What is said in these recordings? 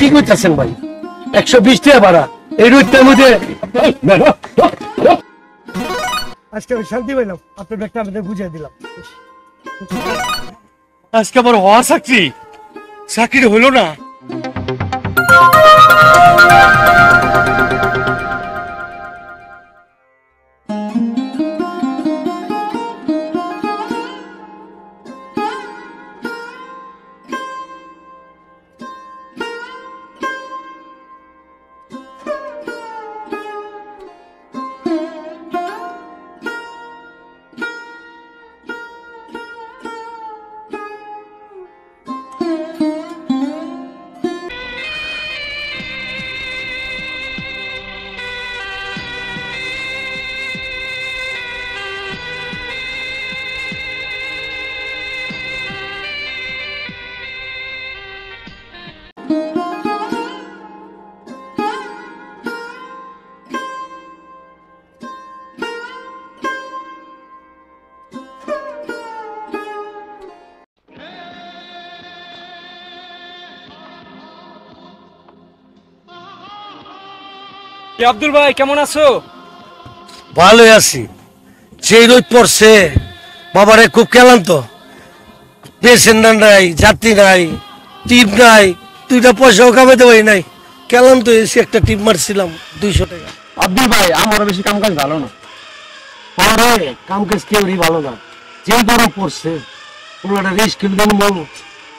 কি করতেছেন ভাই? 120 টাকা ভাড়া এই রোডটার মধ্যে। আজকে আমি শান্তি পাইলাম, আপনার ব্যাগটা আমাদের বুঝিয়ে দিলাম। আজকে আবার হওয়া চাকরি হলো না। আব্দুল ভাই কেমন আছো? ভালো আছি। যে রোদ পড়ছে বাবারে খুব ক্লান্ত, পেশেন্ট নাই, যাত্রী নাই, টিপ নাই, 2টা পয়সাও কামাইতে পারি নাই, ক্লান্ত এসে একটা টিপ মারছিলাম 200 টাকা। আব্দুল ভাই আমারও বেশি কাম কাজ ভালো না। আরে কাম কাজ কেউই ভালো না, যে গরম পড়ছে কোনো একটা রেস্ট কিনবো,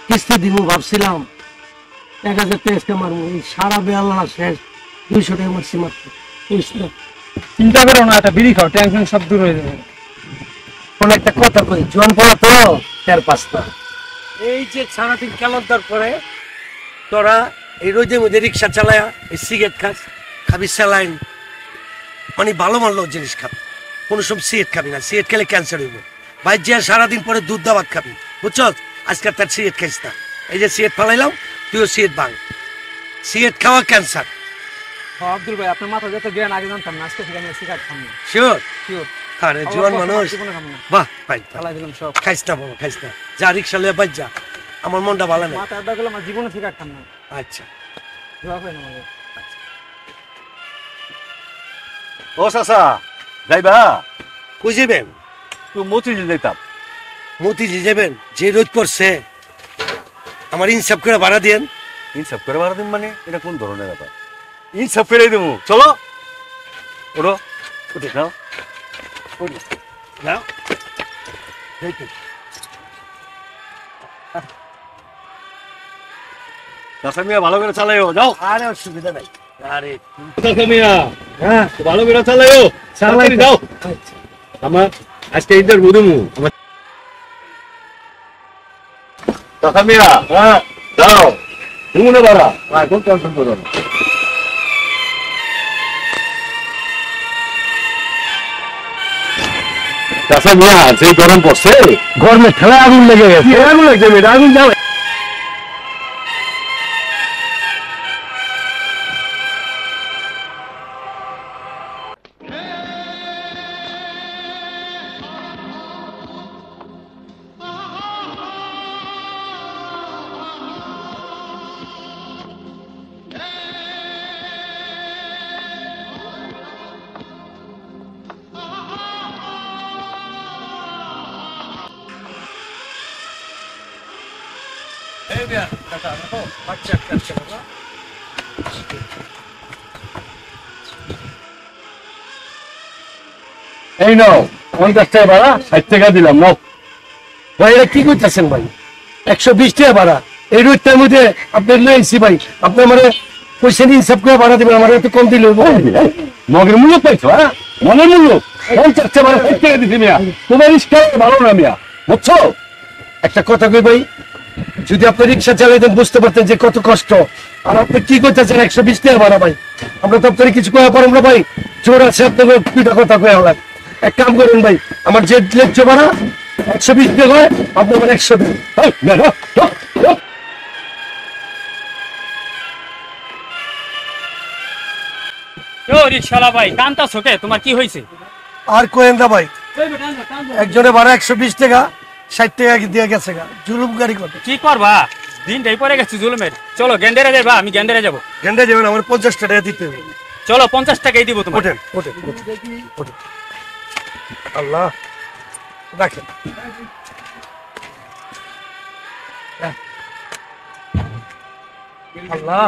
কিস্তি দিব ভাবছিলাম, 1000 টাকা মারবো, এই সারা বেলা শেষ, 200 টাকা মারছি মাত্র। চিন্তা করো না, একটা বিড়ি খাও, টেনশন সব দূর হয়ে যাবে। কোন একটা কথা কই, জোয়ান পড়া তো 4-5টা। এই যে সারাদিন খেলার পরে তোরা এই রোদের মধ্যে রিক্সা চালায়া এই সিগারেট খাস, খাবি স্যালাইন, মানে ভালো ভালো জিনিস খাবি, কোনো সব সিগারেট খাবি না, সিগারেট খেলে ক্যান্সার হইব। ভাই যে সারাদিন পরে দুধ দাবাত খাবি, বুঝছ? আজকে তার সিগারেট খাইস না, এই যে সিগারেট ফালাইলাম, তুইও সিগারেট ভাঙ, সিগারেট খাওয়া ক্যান্সার। আব্দুল ভাই আপনার মাথা যত জ্ঞান আগে জানতাম না, আজকে থেকে আমি সিগারেট খাবো না। শিওর? শিওর। আরে জোয়ান মানুষ, বাহ ভাই, চালাই দিলাম সব। খাইস না বাবা, খাইস না, যা রিক্সা লিয়ে বাজ যা, আমার মনটা ভালো না। মাথা আড্ডা গেলে আমার জীবনে সিগারেট খাম না। আচ্ছা দোয়া করেন আমাকে। ও চাচা যাইবা? কই যাবেন? তো মতিঝিল যাইতাম। মতিঝিল যাবেন? যে রোদ পড়ছে, আমার ইনসাফ করে ভাড়া দিয়েন। ইনসাফ করে ভাড়া দিন মানে এটা কোন ধরনের ব্যাপার? ইনসাফ করে দেবো, চলো ওঠো, উঠে নাও, নাও। চাচা মিয়া ভালো করে চালাইও, যাও। আরে অসুবিধা নাই। আরে চাচা মিয়া হ্যাঁ, ভালো করে চালাইও, তাড়াতাড়ি যাও। আচ্ছা। আমার আজকে ইন্টারভিউ দেবো। আমার চাচা মিয়া হ্যাঁ, যাও, তুমি না ভাড়া এখন টেনশন করো না। চাচা মিয়া যে গরম পড়ছে, গরমে ঠেলা আগুন লেগে গেছে। আগুন লাগছে, আগুন যাও। এই বিয়া, টাটা, রাখো। আচ্ছা, আচ্ছা, বাবা। এই নাও 50 টাকা ভাড়া, 60 টাকা দিলাম, নাও। ভাই এটা কি করতেছেন ভাই? 120 টাকা ভাড়া এই রোডটার মধ্যে আপনি লইছি ভাই, আপনি মানে পয়সা ইনসাফ করে ভাড়া দিবেন, আমার একটু কম দিলে মগের মূল্য পাইছো? হ্যাঁ, মনের মূল্য 50 টাকা ভাড়া, 60 টাকা দিছি মিয়া। তোমার রিস্কা ভালো না মিয়া, বুঝছো? একটা কথা কই ভাই, যদি আপনি রিক্সা চালাইতেন বুঝতে পারতেন যে কত কষ্ট, আর আপনি কি করতেছেন 120 টাকা ভাড়া ভাই। আমরা তো আপনার কিছু কয়া পারেন না ভাই, জোর আছে আপনাকে দুইটা কথা কয়ে হলাম। এক কাম করেন ভাই, আমার যে লেজ্জ ভাড়া 120 টাকা হয়, আপনি আমার 100 দেন। ও রিকশাওয়ালা ভাই কান্তাছো কে? তোমার কি হয়েছে? আর কোয়েন দা ভাই, একজনে ভাড়া 120 টাকা, 60 টাকা দিয়ে গেছে গা, জুলুম গাড়ি করে। কি করবা? দিনটাই পরে গেছে জুলুমের। চলো গেন্ডারে যাবা, আমি গেন্ডারে যাবো। গেন্ডা যাবেন, আমার 50 টাকা দিতে হবে। চলো 50 টাকাই দিব তোমার। ওঠেন ওঠেন ওঠেন। আল্লাহ রাখেন। আল্লাহ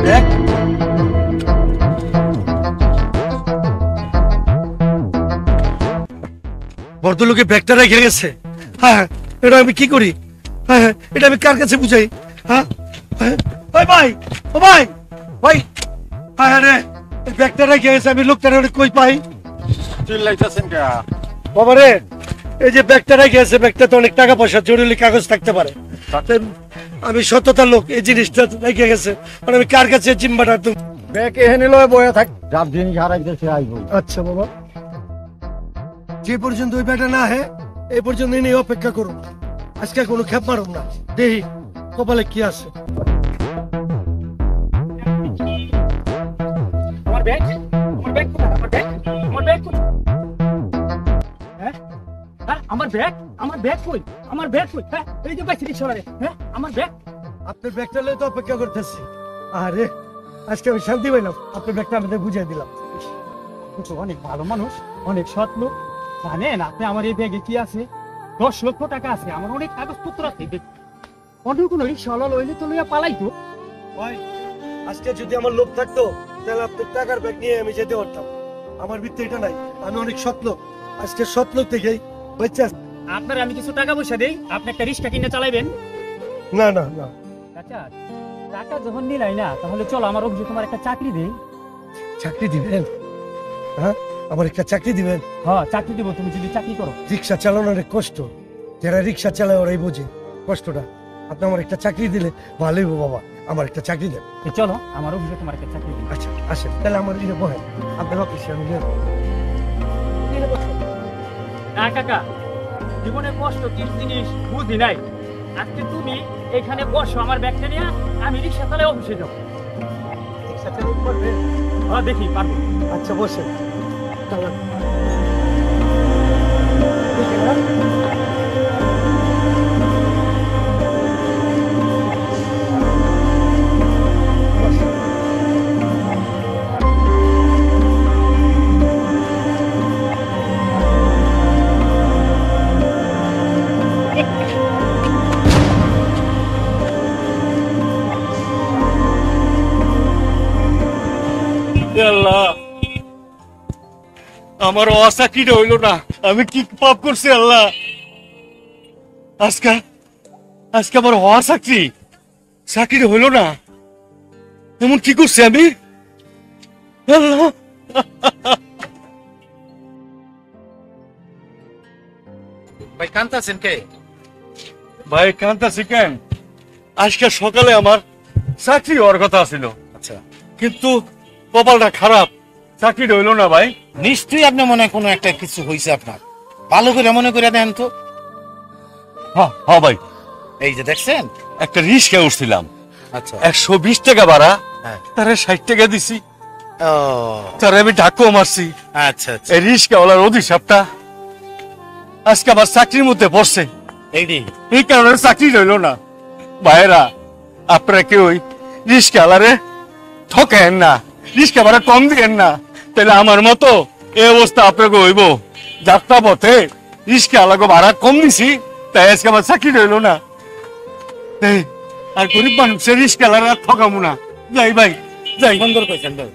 দেখ, ভদ্রলোকে ব্যাগটা রেখে গেছে। হ্যাঁ, এটা আমি কি করি? হ্যাঁ, এটা আমি কার কাছে বুঝাই? হ্যাঁ, ওই ভাই, ও ভাই, ভাই, হ্যাঁ রে, এই ব্যাগটা রেখে গেছে, আমি লোকটারে কই পাই? চিল্লাইতেছেন কে? বাবা রে, এই যে ব্যাগটা রেখে গেছে, ব্যাগটা তো অনেক টাকা পয়সা জরুরি কাগজ থাকতে পারে। তাই আমি সততার লোক, এই জিনিসটা রেখে গেছে, মানে আমি কার কাছে জিম্বাটা একদম। ব্যাগ এখানে লয়ে বয়ে থাক, যার জিনিস হারাইতেছে আইবো। আচ্ছা বাবা, যে পর্যন্ত ওই ব্যাটা না হে, এই পর্যন্ত নিয়ে অপেক্ষা করুন। আজকে কোনো খেপ মারুন না, দেখি কপালে কি আছে। আমার ব্যাগ, আমার ব্যাগ কোথায়? আমার ব্যাগ, আমার ব্যাগ কোথায়? হ্যাঁ? হ্যাঁ, আমার ব্যাগ, আমার ব্যাগ কই? আমার ব্যাগ কই? হ্যাঁ, এই যে বাইক রিকশাওয়ালা। হ্যাঁ, আমার ব্যাগ। আপনার ব্যাগটা লয়ে তো অপেক্ষা করতেছি। আরে আজকে আমি শান্তি পাইলাম, আপনার ব্যাগটা আমাদের বুঝিয়ে দিলাম। কিন্তু অনেক ভালো মানুষ, অনেক সৎ লোক। জানেন আপনি আমার এই ব্যাগে কি আছে? 10 লক্ষ টাকা আছে, আমার অনেক কাগজপত্র আছে। অন্য কোনো রিক্সাওয়ালা লইলে তো লইয়া পালাইতো। ভাই, আজকে যদি আমার লোক থাকতো তাহলে আপনার টাকার ব্যাগ নিয়ে আমি যেতে পারতাম। আমার ভিত্তি এটা নাই, আমি অনেক সৎ লোক। আজকে সৎ লোক থেকেই বাচ্চা। আপনার আমি কিছু টাকা পয়সা দেই, আপনি একটা রিক্সা কিনে চালাইবেন। না না না, আচ্ছা, টাকা যখন নিলাই না, তাহলে চলো আমার অফিসে তোমার একটা চাকরি দেই। চাকরি দিবেন? হ্যাঁ, আমার একটা চাকরি দিবেন? হ্যাঁ, চাকরি দিব তুমি যদি চাকরি করো। রিক্সা চালানো অনেক কষ্ট, যারা রিক্সা চালায় ওরাই বোঝে কষ্টটা। আপনি আমার একটা চাকরি দিলে ভালোই হবো বাবা, আমার একটা চাকরি দেন। তো চলো আমার অফিসে তোমার একটা চাকরি দিই। আচ্ছা আসেন, তাহলে আমার দিনে বহেন, আপনার অফিসে আমি গেলাম। না কাকা, জীবনে কষ্ট কি জিনিস বুঝি নাই। আজকে তুমি এখানে বসো আমার ব্যাগটা নিয়ে, আমি রিক্সা চালাই অফিসে যাবো। রিক্সা চালাতে পারবেন? হ্যাঁ, দেখি পারবো। আচ্ছা বসেন। চালান। আল্লাহ, আমার অচাকরিটা হইল না, আমি কি পাপ করছি আল্লাহ? আজকে আজকে আমার চাকরি চাকরিটা হইল না, এমন কি করছি আমি? আল্লাহ, ভাই কান্তাছেন কে? ভাই কান্তাছি কেন? আজকে সকালে আমার চাকরি হওয়ার কথা ছিল, আচ্ছা, কিন্তু কপালটা খারাপ, চাকরিটা হইল না ভাই। নিশ্চয়ই আপনি মনে হয় কোনো একটা কিছু হয়েছে আপনার। ভালো করে মনে করে দেন তো। হ্যাঁ হ্যাঁ ভাই, এই যে দেখছেন। একটা রিস্কা উঠছিলাম, আচ্ছা, 120 টাকা ভাড়া, হ্যাঁ। তারে 60 টাকা দিছি, ও তারে আমি ধাক্কা মারছি। আচ্ছা আচ্ছা, এই রিস্কাওয়ালার অভিশাপটা আজকে আমার চাকরির মধ্যে পড়ছে, এইটি এই কারণে চাকরি রইল না। ভাইরা, আপনারা কেউ রিস্কাওয়ালারে ঠকেন না, রিস্কা ভাড়া কম দিয়েন না, তাহলে আমার মতো এই অবস্থা আপনাকে হইব। যাত্রা পথে রিস্কাওয়ালাকে ভাড়া কম দিছি, তাই আজকে আমার চাকরি রইল না। এই, আর গরিব মানুষের রিস্কাওয়ালারা ঠকাবো না। যাই ভাই, যাই। সুন্দর কইছেন ভাই।